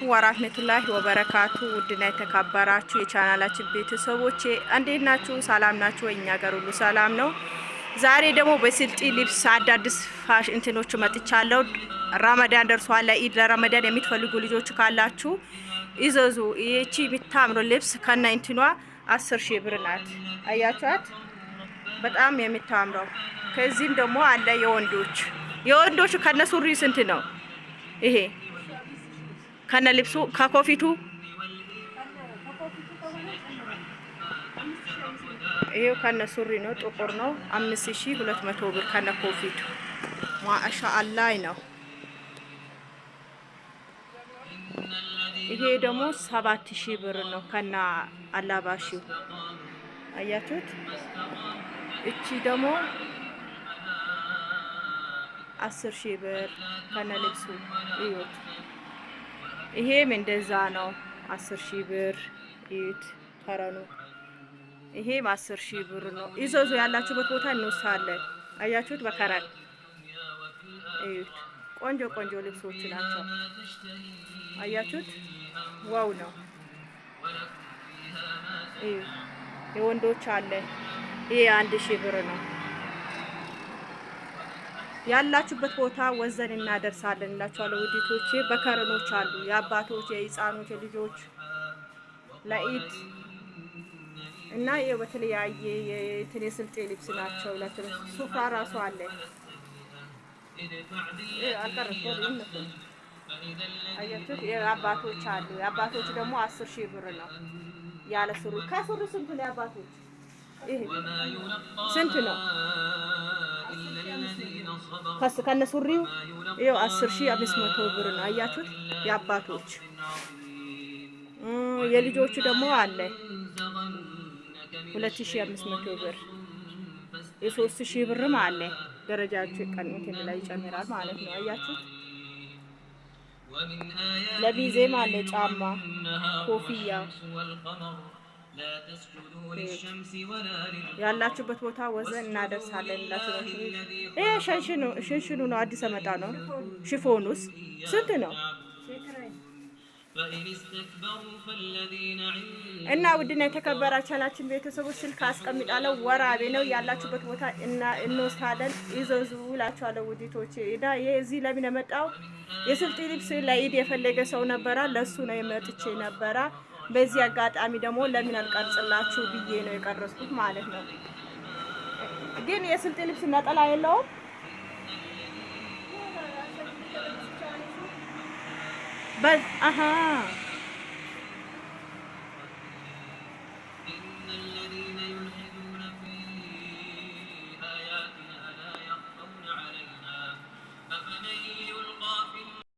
ወራህመቱላሂ ወበረካቱ ውድና የተከበራችሁ የቻናላችን ቤተሰቦቼ እንዴት ናችሁ? ሰላም ናችሁ? እኛ ጋር ሁሉ ሰላም ነው። ዛሬ ደግሞ በስልጤ ልብስ አዳዲስ ፋሽን እንትኖች መጥቻለሁ። ረመዳን ደርሷል። ለኢድ ለረመዳን የምትፈልጉ ልጆች ካላችሁ ይዘዙ። ይህቺ የምታምረው ልብስ ከነ እንትኗ 10,000 ብር ናት። አያችኋት? በጣም የምታምረው። ከዚህም ደግሞ አለ የወንዶች ከነ ሱሪ ስንት ነው? ይሄ ከነ ልብሱ ከኮፊቱ ይሄው ከነ ሱሪ ነው። ጥቁር ነው። 5200 ብር ከነ ኮፊቱ ማሻአላህ ነው። ይሄ ደግሞ 7000 ብር ነው ከነ አላባሽው። አያችሁት? እቺ ደግሞ 10,000 ብር ከነ ልብሱ እዩት። ይሄም እንደዛ ነው 10,000 ብር እዩት። ከረኑ ይሄም 10,000 ብር ነው። ይዘዙ። ያላችሁበት ቦታ እንወስዳለን። አያችሁት? በከረን እዩት። ቆንጆ ቆንጆ ልብሶች ናቸው። አያችሁት? ዋው ነው። እዩት። የወንዶች አለ። ይሄ 1,000 ብር ነው። ያላችሁበት ቦታ ወዘን እናደርሳለን እላችኋለሁ ውዲቶቼ። በከረኖች አሉ የአባቶች የህፃኖች የልጆች ለኢድ እና ይሄ በተለያየ የእንትን የስልጤ ልብስ ናቸው። ሱፍራ ራሱ አለ። አያችሁት? የአባቶች አሉ። የአባቶች ደግሞ 10,000 ብር ነው ያለ ሱሪ። ከሱሪ ስንት ነው የአባቶች? ይሄ ስንት ነው? ከነ ሱሪው ይኸው 10,500 ብር ነው። አያችሁት? የአባቶች የልጆቹ ደግሞ አለ 2,500 ብር። የ3,000 ብርም አለ። ደረጃቸው ቀንት ላይ ይጨምራል ማለት ነው። አያችሁት? ለቢዜም አለ ጫማ፣ ኮፍያ ያላችሁበት ቦታ ወዘን እናደርሳለን እላችሁ። ይሄ ሽንሽኑ ነው። አዲስ አመጣ ነው። ሽፎኑስ ስንት ነው? እና ውድና የተከበራችሁ ቻናላችን ቤተሰቦች ስልክ አስቀምጣለሁ። ወራቤ ነው። ያላችሁበት ቦታ እንወስዳለን። ይዘዙ እላችኋለሁ ውዲቶቼ። ይሄ እዚህ ለምን የመጣው የስልጤ ልብስ ለኢድ የፈለገ ሰው ነበራ። ለሱ ነው የመጥቼ ነበራ። በዚህ አጋጣሚ ደግሞ ለምን አልቀርጽላችሁ ብዬ ነው የቀረጽኩት ማለት ነው። ግን የስልጤ ልብስ ነጠላ የለውም።